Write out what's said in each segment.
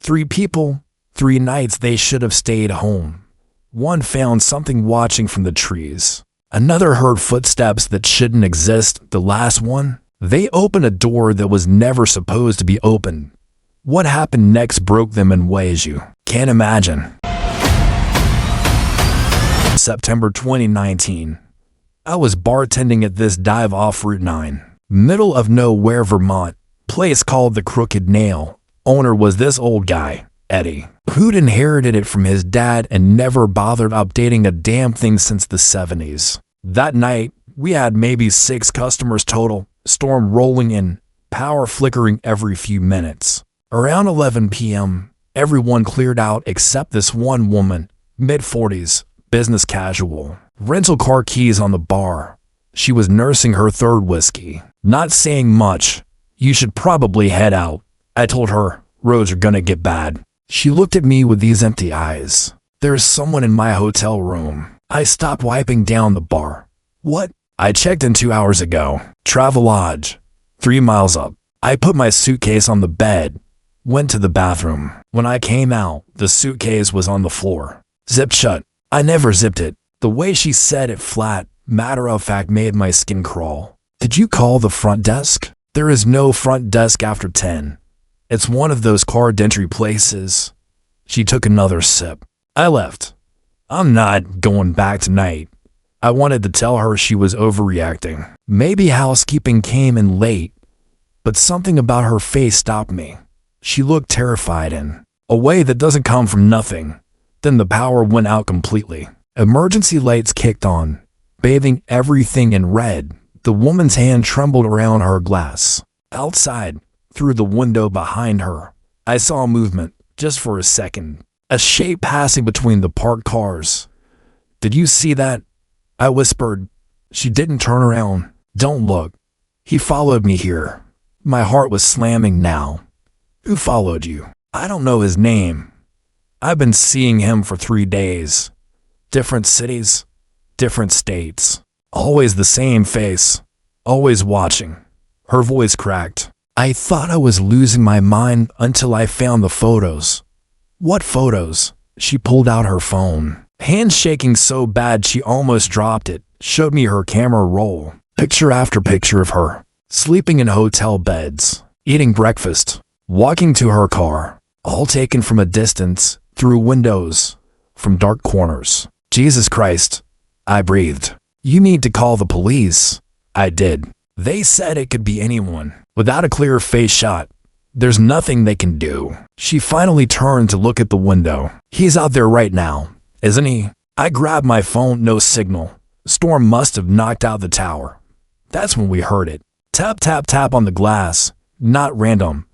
3 people, 3 nights they should have stayed home. One found something watching from the trees. Another heard footsteps that shouldn't exist. The last one, they opened a door that was never supposed to be opened. What happened next broke them in ways you can't imagine. September 2019. I was bartending at this dive off Route 9, middle of nowhere, Vermont, place called the Crooked Nail. Owner was this old guy, Eddie, who'd inherited it from his dad and never bothered updating a damn thing since the 70s. That night, we had maybe 6 customers total, storm rolling in, power flickering every few minutes. Around 11 p.m., everyone cleared out except this one woman, mid-40s, business casual. Rental car keys on the bar. She was nursing her 3rd whiskey. Not saying much. You should probably head out. I told her, roads are gonna get bad. She looked at me with these empty eyes. There's someone in my hotel room. I stopped wiping down the bar. What? I checked in 2 hours ago. Travelodge. 3 miles up. I put my suitcase on the bed. Went to the bathroom. When I came out, the suitcase was on the floor. Zipped shut. I never zipped it. The way she said it flat, matter of fact, made my skin crawl. Did you call the front desk? There is no front desk after 10. It's one of those card entry places. She took another sip. I left. I'm not going back tonight. I wanted to tell her she was overreacting. Maybe housekeeping came in late, but something about her face stopped me. She looked terrified in a way that doesn't come from nothing. Then the power went out completely. Emergency lights kicked on, bathing everything in red. The woman's hand trembled around her glass. Outside, through the window behind her, I saw movement, just for a second. A shape passing between the parked cars. Did you see that? I whispered. She didn't turn around. Don't look. He followed me here. My heart was slamming now. Who followed you? I don't know his name. I've been seeing him for 3 days. Different cities, different states. Always the same face. Always watching. Her voice cracked. I thought I was losing my mind until I found the photos. What photos? She pulled out her phone. Hand shaking so bad she almost dropped it. Showed me her camera roll. Picture after picture of her. Sleeping in hotel beds. Eating breakfast. Walking to her car. All taken from a distance. Through windows. From dark corners. Jesus Christ. I breathed. You need to call the police. I did. They said it could be anyone. Without a clear face shot. There's nothing they can do. She finally turned to look at the window. He's out there right now, isn't he? I grabbed my phone, no signal. Storm must have knocked out the tower. That's when we heard it. Tap, tap, tap on the glass. Not random.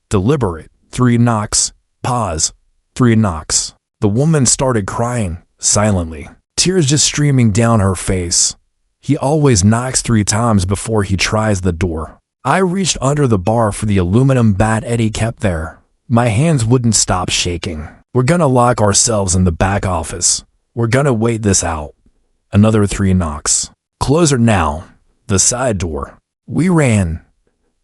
Deliberate. 3 knocks. Pause. 3 knocks. The woman started crying, silently. Tears just streaming down her face. He always knocks 3 times before he tries the door. I reached under the bar for the aluminum bat Eddie kept there. My hands wouldn't stop shaking. We're gonna lock ourselves in the back office. We're gonna wait this out. Another 3 knocks. Close her now. The side door. We ran.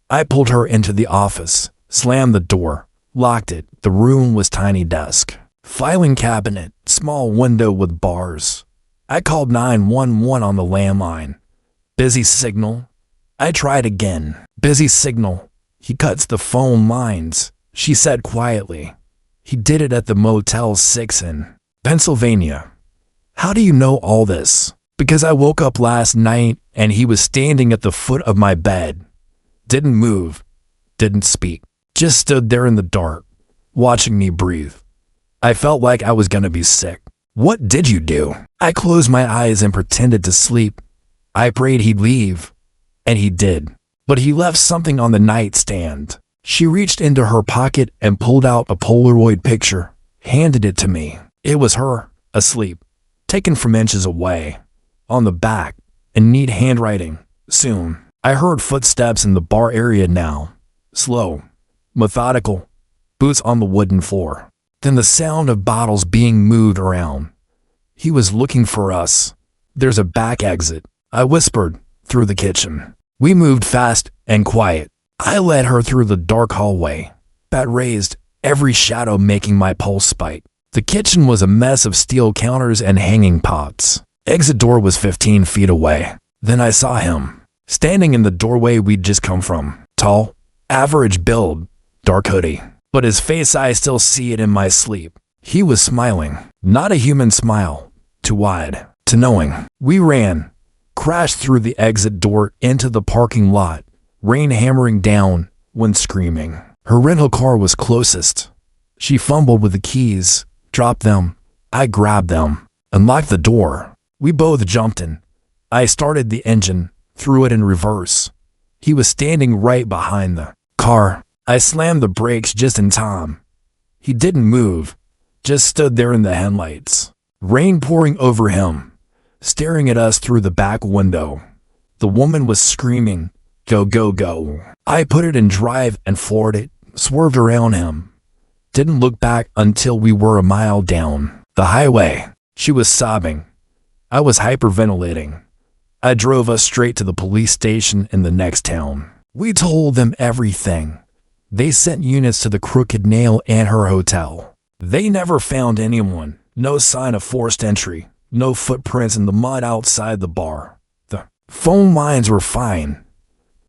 I pulled her into the office, slammed the door, locked it. The room was tiny desk. Filing cabinet, small window with bars. I called 911 on the landline. Busy signal. I tried again. Busy signal. He cuts the phone lines, she said quietly. He did it at the Motel 6 in Pennsylvania. How do you know all this? Because I woke up last night and he was standing at the foot of my bed. Didn't move. Didn't speak. Just stood there in the dark, watching me breathe. I felt like I was gonna be sick. What did you do? I closed my eyes and pretended to sleep. I prayed he'd leave. And he did. But he left something on the nightstand. She reached into her pocket and pulled out a Polaroid picture, handed it to me. It was her, asleep, taken from inches away. On the back, in neat handwriting, soon. I heard footsteps in the bar area now. Slow, methodical, boots on the wooden floor. Then the sound of bottles being moved around. He was looking for us. There's a back exit, I whispered, through the kitchen. We moved fast and quiet. I led her through the dark hallway, bat raised, every shadow making my pulse spike. The kitchen was a mess of steel counters and hanging pots. Exit door was 15 feet away. Then I saw him, standing in the doorway we'd just come from. Tall, average build, dark hoodie. But his face, I still see it in my sleep. He was smiling. Not a human smile. Too wide. Too knowing. We ran, crashed through the exit door into the parking lot, rain hammering down, wind screaming. Her rental car was closest. She fumbled with the keys, dropped them. I grabbed them, unlocked the door. We both jumped in. I started the engine, threw it in reverse. He was standing right behind the car. I slammed the brakes just in time. He didn't move, just stood there in the headlights. Rain pouring over him, staring at us through the back window. The woman was screaming, "Go, go, go." I put it in drive and floored it, swerved around him. Didn't look back until we were a mile down the highway. She was sobbing. I was hyperventilating. I drove us straight to the police station in the next town. We told them everything. They sent units to the Crooked Nail and her hotel. They never found anyone. No sign of forced entry. No footprints in the mud outside the bar. The phone lines were fine.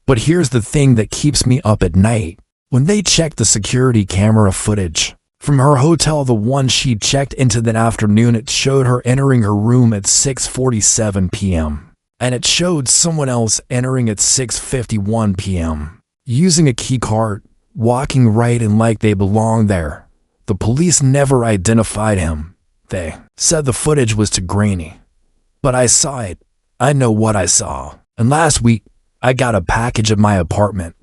But here's the thing that keeps me up at night. When they checked the security camera footage from her hotel, the one she checked into that afternoon, it showed her entering her room at 6:47 p.m. And it showed someone else entering at 6:51 p.m. using a key card, walking right in like they belonged there. The police never identified him. They said the footage was too grainy. But I saw it. I know what I saw. And last week, I got a package at my apartment.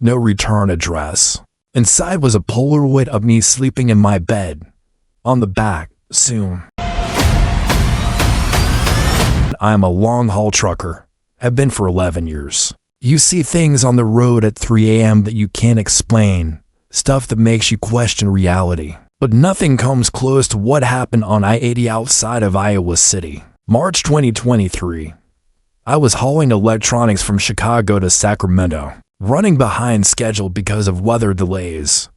No return address. Inside was a Polaroid of me sleeping in my bed. On the back, soon. I'm a long-haul trucker. Have been for 11 years. You see things on the road at 3 a.m. that you can't explain. Stuff that makes you question reality. But nothing comes close to what happened on I-80 outside of Iowa City. March 2023. I was hauling electronics from Chicago to Sacramento, running behind schedule because of weather delays.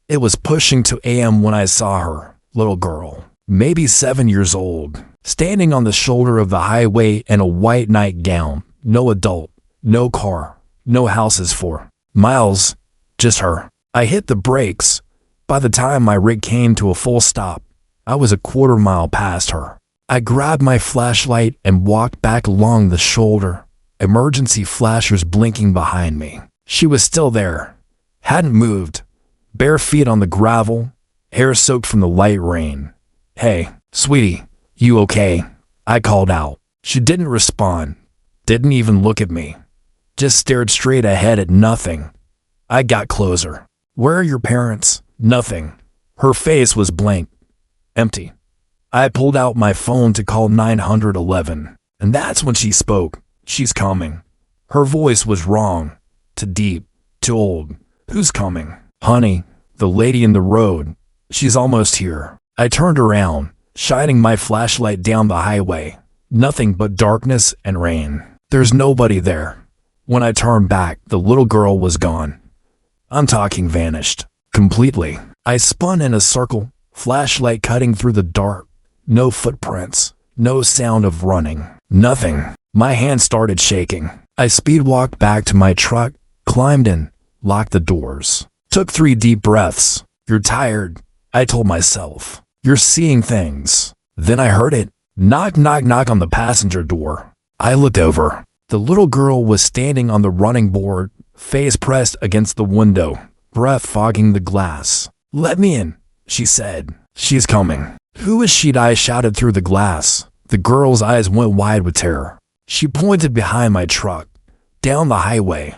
It was pushing 2 a.m. when I saw her, little girl, maybe 7 years old, standing on the shoulder of the highway in a white nightgown. No adult, no car, no houses for miles, just her. I hit the brakes. By the time my rig came to a full stop, I was a quarter mile past her. I grabbed my flashlight and walked back along the shoulder, emergency flashers blinking behind me. She was still there, hadn't moved, bare feet on the gravel, hair soaked from the light rain. "Hey, sweetie, you okay?" I called out. She didn't respond, didn't even look at me, just stared straight ahead at nothing. I got closer. "Where are your parents?" Nothing. Her face was blank, empty. I pulled out my phone to call 911, and that's when she spoke. "She's coming." Her voice was wrong, too deep, too old. "Who's coming?" "Honey, the lady in the road. She's almost here." I turned around, shining my flashlight down the highway. Nothing but darkness and rain. There's nobody there. When I turned back, the little girl was gone. I'm talking vanished. Completely. I spun in a circle, flashlight cutting through the dark. No footprints, no sound of running, nothing. My hand started shaking. I speed walked back to my truck, climbed in, locked the doors. Took 3 deep breaths. "You're tired," I told myself. "You're seeing things." Then I heard it. Knock, knock, knock on the passenger door. I looked over. The little girl was standing on the running board, face pressed against the window, breath fogging the glass. "Let me in," she said. "She's coming." "Who is she?" I shouted through the glass. The girl's eyes went wide with terror. She pointed behind my truck, down the highway.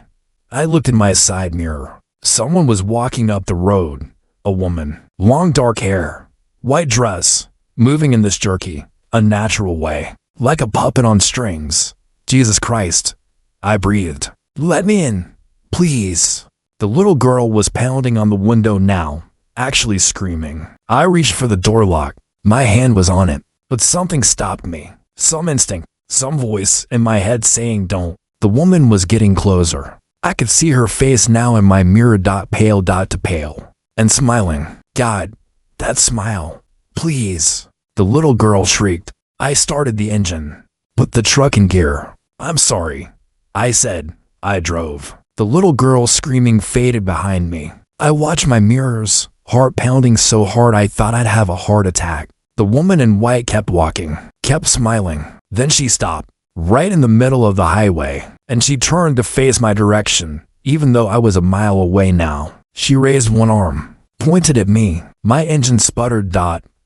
I looked in my side mirror. Someone was walking up the road. A woman. Long dark hair. White dress. Moving in this jerky, unnatural way. Like a puppet on strings. Jesus Christ. I breathed. "Let me in. Please." The little girl was pounding on the window now, actually screaming. I reached for the door lock. My hand was on it, but something stopped me. Some instinct, some voice in my head saying don't. The woman was getting closer. I could see her face now in my mirror, pale to pale. and smiling. God, that smile. Please. The little girl shrieked. I started the engine. Put the truck in gear. I'm sorry. I said. I drove. The little girl screaming faded behind me. I watched my mirrors, heart pounding so hard I thought I'd have a heart attack. The woman in white kept walking, kept smiling. Then she stopped, right in the middle of the highway, and she turned to face my direction, even though I was a mile away now. She raised one arm, pointed at me. My engine sputtered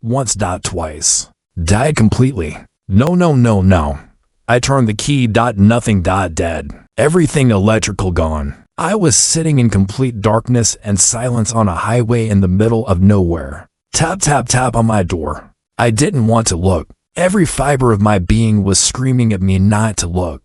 once twice. Died completely. No. I turned the key nothing dead. Everything electrical gone. I was sitting in complete darkness and silence on a highway in the middle of nowhere. Tap, tap, tap on my door. I didn't want to look. Every fiber of my being was screaming at me not to look.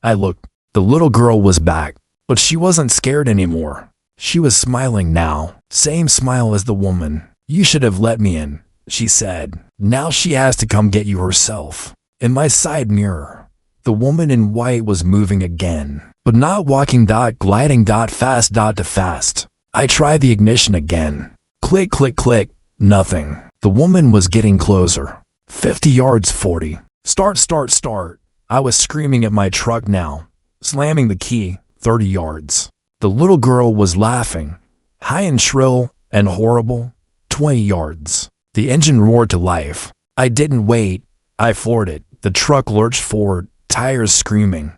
I looked. The little girl was back, but she wasn't scared anymore. She was smiling now. Same smile as the woman. You should have let me in, she said. Now she has to come get you herself. In my side mirror, the woman in white was moving again, but not walking gliding fast to fast. I tried the ignition again. Click, click, click. Nothing. The woman was getting closer. 50 yards, 40. Start. I was screaming at my truck now, slamming the key. 30 yards. The little girl was laughing, high and shrill and horrible. 20 yards. The engine roared to life. I didn't wait. I floored it. The truck lurched forward, tires screaming.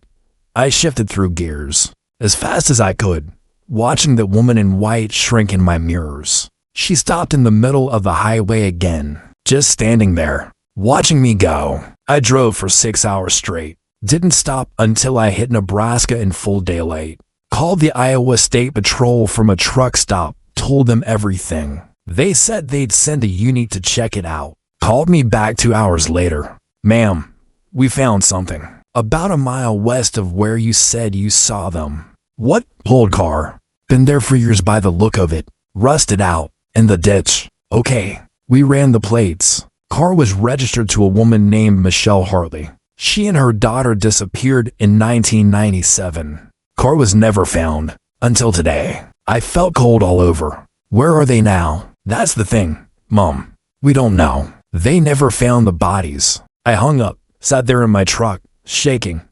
I shifted through gears as fast as I could, watching the woman in white shrink in my mirrors. She stopped in the middle of the highway again, just standing there, watching me go. I drove for 6 hours straight. Didn't stop until I hit Nebraska in full daylight. Called the Iowa State Patrol from a truck stop, told them everything. They said they'd send a unit to check it out. Called me back 2 hours later. Ma'am, we found something. About a mile west of where you said you saw them. What? Old car. Been there for years by the look of it. Rusted out. In the ditch. Okay. We ran the plates. Car was registered to a woman named Michelle Hartley. She and her daughter disappeared in 1997. Car was never found. Until today. I felt cold all over. Where are they now? That's the thing, Mom. We don't know. They never found the bodies. I hung up, sat there in my truck, shaking.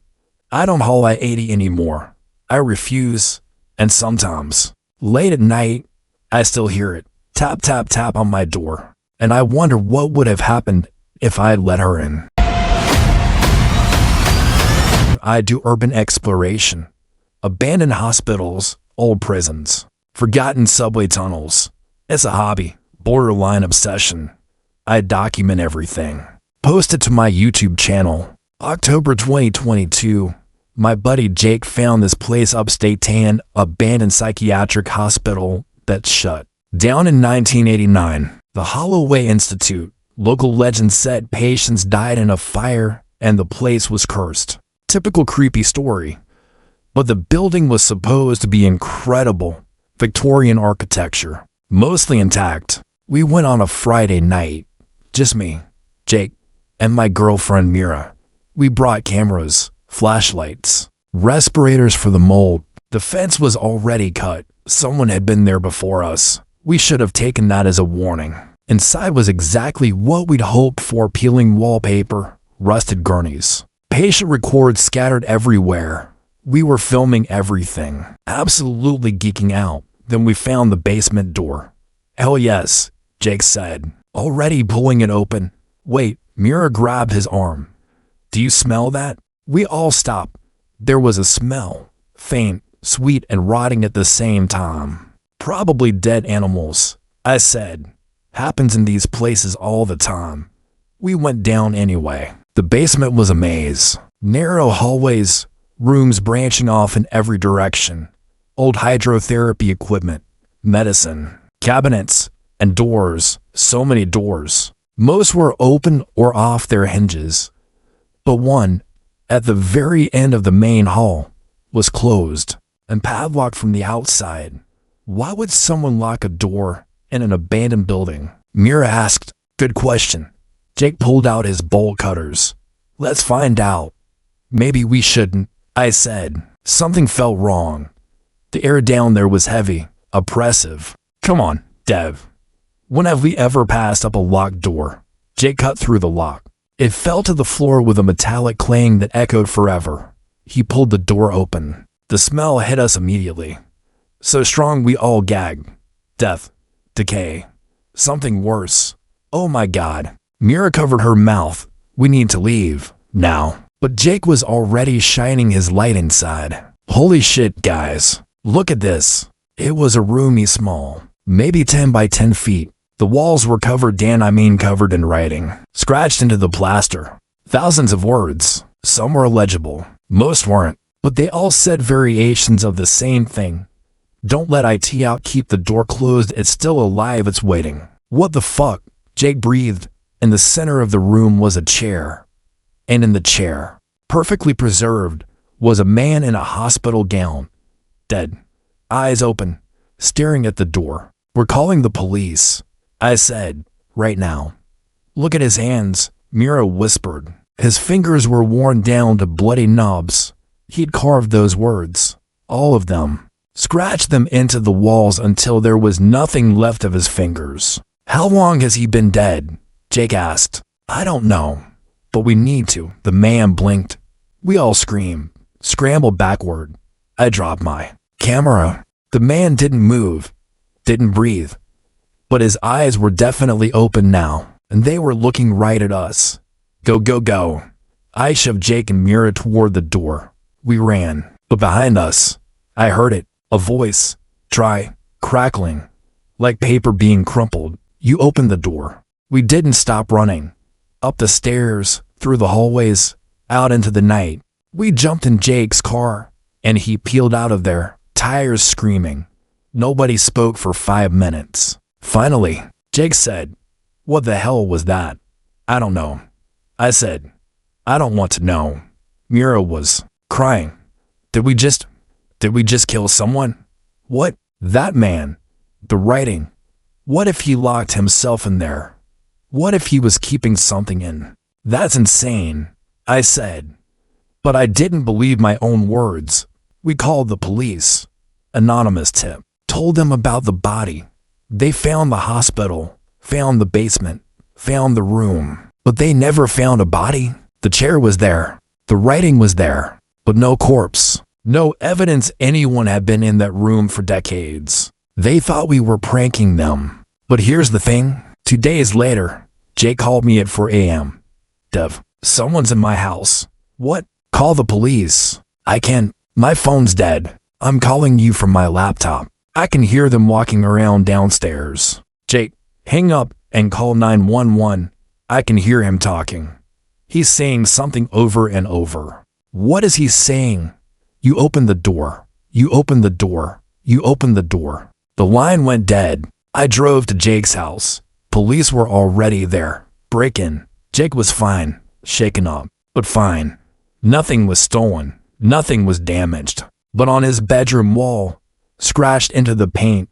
I don't haul I-80 anymore. I refuse, and sometimes, late at night, I still hear it. Tap, tap, tap on my door. And I wonder what would have happened if I had let her in. I do urban exploration. Abandoned hospitals, old prisons, forgotten subway tunnels. It's a hobby, borderline obsession. I document everything. Post it to my YouTube channel. October 2022, my buddy Jake found this place upstate Tan, abandoned psychiatric hospital that's shut down in 1989. The Holloway Institute. Local legend said patients died in a fire and the place was cursed. Typical creepy story. But the building was supposed to be incredible. Victorian architecture. Mostly intact. We went on a Friday night. Just me, Jake, and my girlfriend Mira. We brought cameras, flashlights, respirators for the mold. The fence was already cut. Someone had been there before us. We should have taken that as a warning. Inside was exactly what we'd hoped for: peeling wallpaper, rusted gurneys, patient records scattered everywhere. We were filming everything, absolutely geeking out. Then we found the basement door. Hell yes, Jake said, already pulling it open. Wait, Mira grabbed his arm. Do you smell that? We all stopped. There was a smell, faint, sweet, and rotting at the same time. Probably dead animals, I said. Happens in these places all the time. We went down anyway. The basement was a maze. Narrow hallways, rooms branching off in every direction. Old hydrotherapy equipment, medicine, cabinets, and doors. So many doors. Most were open or off their hinges. But one, at the very end of the main hall, was closed and padlocked from the outside. Why would someone lock a door in an abandoned building? Mira asked. Good question. Jake pulled out his bolt cutters. Let's find out. Maybe we shouldn't, I said. Something felt wrong. The air down there was heavy, oppressive. Come on, Dev. When have we ever passed up a locked door? Jake cut through the lock. It fell to the floor with a metallic clang that echoed forever. He pulled the door open. The smell hit us immediately. So strong we all gagged. Death. Decay. Something worse. Oh my God. Mira covered her mouth. We need to leave. Now. But Jake was already shining his light inside. Holy shit, guys. Look at this. It was a roomy small. Maybe 10 by 10 feet. The walls were covered in writing. Scratched into the plaster. Thousands of words. Some were illegible. Most weren't. But they all said variations of the same thing. Don't let it out, keep the door closed, it's still alive, it's waiting. What the fuck? Jake breathed. In the center of the room was a chair. And in the chair, perfectly preserved, was a man in a hospital gown. Dead. Eyes open. Staring at the door. We're calling the police. I said, right now. Look at his hands, Mira whispered. His fingers were worn down to bloody knobs. He'd carved those words. All of them. Scratched them into the walls until there was nothing left of his fingers. How long has he been dead? Jake asked. I don't know. But we need to. The man blinked. We all screamed. Scrambled backward. I dropped my camera. The man didn't move. Didn't breathe. But his eyes were definitely open now, and they were looking right at us. Go, go, go. I shoved Jake and Mira toward the door. We ran. But behind us, I heard it. A voice. Try. Crackling. Like paper being crumpled. You opened the door. We didn't stop running. Up the stairs, through the hallways, out into the night. We jumped in Jake's car, and he peeled out of there, tires screaming. Nobody spoke for 5 minutes. Finally, Jake said, "What the hell was that?" "I don't know." I said, "I don't want to know." Mira was crying. Did we just kill someone? What? That man. The writing. What if he locked himself in there? What if he was keeping something in? That's insane, I said. But I didn't believe my own words. We called the police. Anonymous tip. Told them about the body. They found the hospital, found the basement, found the room. But they never found a body. The chair was there. The writing was there. But no corpse. No evidence anyone had been in that room for decades. They thought we were pranking them. But here's the thing. 2 days later, Jake called me at 4 a.m. "Dev, someone's in my house." "What?" "Call the police." "I can't. My phone's dead. I'm calling you from my laptop. I can hear them walking around downstairs." "Jake, hang up and call 911. I can hear him talking. He's saying something over and over." "What is he saying?" "You open the door. You open the door. You open the door." The line went dead. I drove to Jake's house. Police were already there. Break in. Jake was fine. Shaken up. But fine. Nothing was stolen. Nothing was damaged. But on his bedroom wall, scratched into the paint,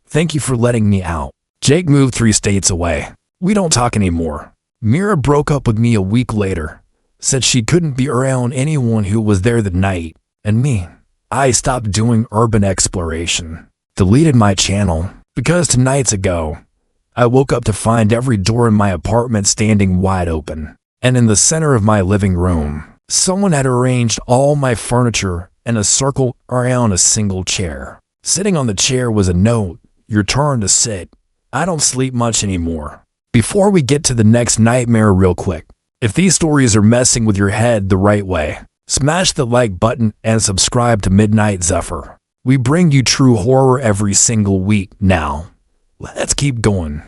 "Thank you for letting me out." Jake moved 3 states away. We don't talk anymore. Mira broke up with me a week later. Said she couldn't be around anyone who was there that night. And me. I stopped doing urban exploration. Deleted my channel. Because 2 nights ago, I woke up to find every door in my apartment standing wide open. And in the center of my living room, someone had arranged all my furniture in a circle around a single chair. Sitting on the chair was a note, "Your turn to sit." I don't sleep much anymore. Before we get to the next nightmare real quick, if these stories are messing with your head the right way, smash the like button and subscribe to Midnight Zephyr. We bring you true horror every single week now. Let's keep going.